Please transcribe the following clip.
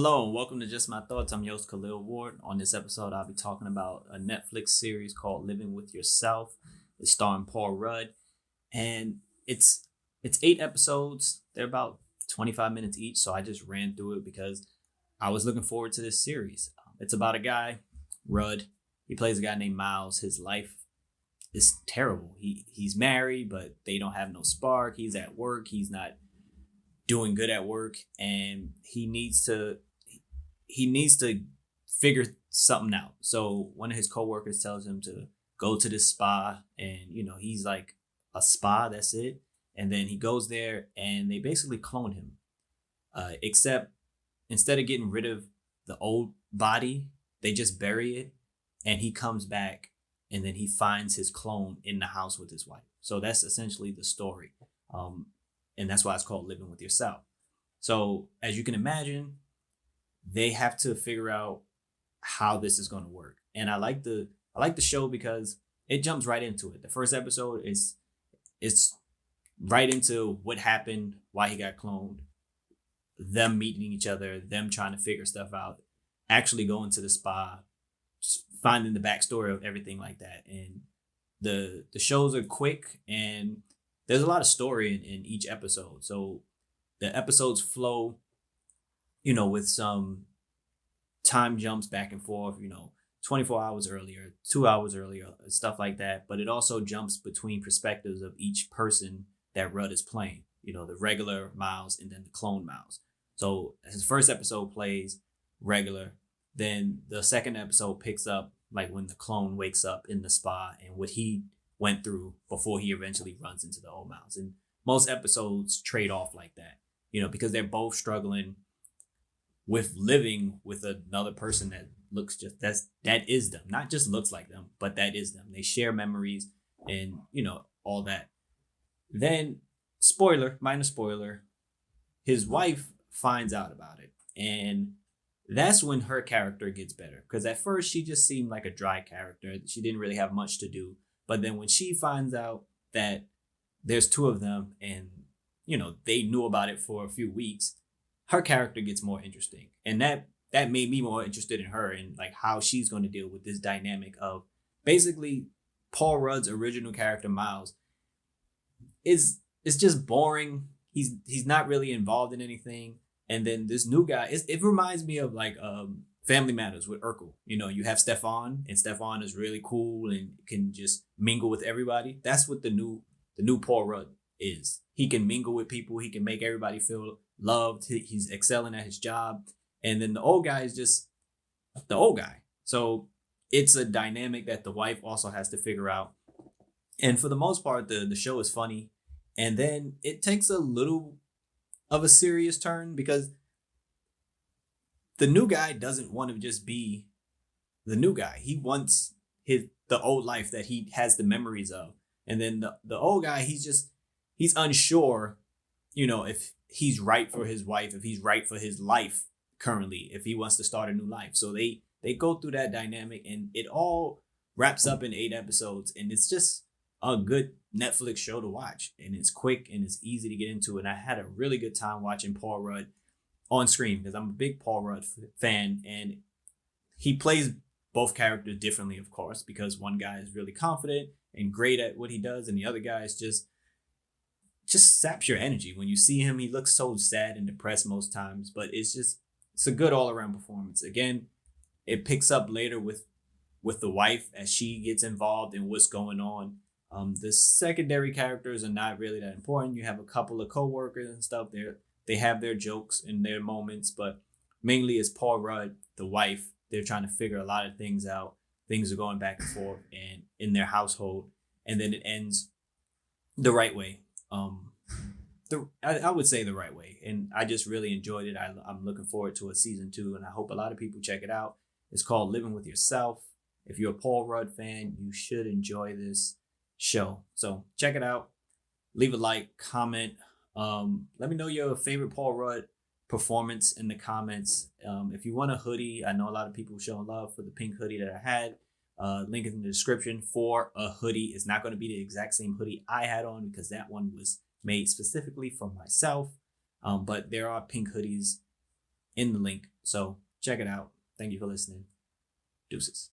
Hello and welcome to Just My Thoughts. I'm your host Khaleel Ward. On this episode, I'll be talking about a Netflix series called Living with Yourself. It's starring Paul Rudd, and it's 8 episodes. They're about 25 minutes each, so I just ran through it because I was looking forward to this series. It's about a guy, Rudd. He plays a guy named Miles. His life is terrible. He's married, but they don't have no spark. He's at work. He's not doing good at work, and he needs to figure something out. So one of his coworkers tells him to go to this spa, and he's like, a spa, that's it. And then he goes there and they basically clone him. Except instead of getting rid of the old body, they just bury it, and he comes back, and then he finds his clone in the house with his wife. So that's essentially the story. And that's why it's called Living with Yourself. So as you can imagine, they have to figure out how this is going to work. And I like the show because it jumps right into it. The first episode is it's right into what happened, why he got cloned, them meeting each other, them trying to figure stuff out, actually going to the spa, just finding the backstory of everything like that. And the shows are quick, and there's a lot of story in each episode. So the episodes flow, with some time jumps back and forth, 24 hours earlier, 2 hours earlier, stuff like that. But it also jumps between perspectives of each person that Rudd is playing, the regular Miles and then the clone Miles. So his first episode plays regular. Then the second episode picks up like when the clone wakes up in the spa and what he went through before he eventually runs into the old Miles. And most episodes trade off like that, because they're both struggling with living with another person that looks that is them, not just looks like them, but that is them. They share memories and all that. Then minor spoiler, his wife finds out about it, and that's when her character gets better, because at first she just seemed like a dry character. She didn't really have much to do. But then when she finds out that there's two of them, and they knew about it for a few weeks, her character gets more interesting. And that made me more interested in her and like how she's going to deal with this dynamic of basically Paul Rudd's original character Miles is just boring. He's not really involved in anything. And then this new guy, it reminds me of like Family Matters with Urkel. You have Stefan, and Stefan is really cool and can just mingle with everybody. That's what the new Paul Rudd is. He can mingle with people. He can make everybody feel loved. He's excelling at his job. And then the old guy is just the old guy. So it's a dynamic that the wife also has to figure out. And for the most part, the show is funny. And then it takes a little of a serious turn because the new guy doesn't want to just be the new guy. He wants the old life that he has the memories of. And then the old guy, he's unsure, if he's right for his wife, if he's right for his life currently, if he wants to start a new life. So they go through that dynamic, and it all wraps up in 8 episodes, and it's just a good Netflix show to watch. And it's quick and it's easy to get into. And I had a really good time watching Paul Rudd on screen because I'm a big Paul Rudd fan, and he plays both characters differently, of course, because one guy is really confident and great at what he does, and the other guy is just saps your energy. When you see him, he looks so sad and depressed most times, but it's a good all-around performance. Again, it picks up later with the wife as she gets involved in what's going on. The secondary characters are not really that important. You have a couple of co-workers and stuff there. They have their jokes and their moments, but mainly it's Paul Rudd, the wife. They're trying to figure a lot of things out. Things are going back and forth and in their household, and then it ends the right way. I would say the right way, and I just really enjoyed it. I'm looking forward to a season 2, and I hope a lot of people check it out. It's called Living with Yourself. If you're a Paul Rudd fan, you should enjoy this show. So check it out. Leave a like, comment. Let me know your favorite Paul Rudd performance in the comments. If you want a hoodie, I know a lot of people showing love for the pink hoodie that I had. Link in the description for a hoodie. It's not going to be the exact same hoodie I had on because that one was made specifically for myself. But there are pink hoodies in the link. So check it out. Thank you for listening. Deuces.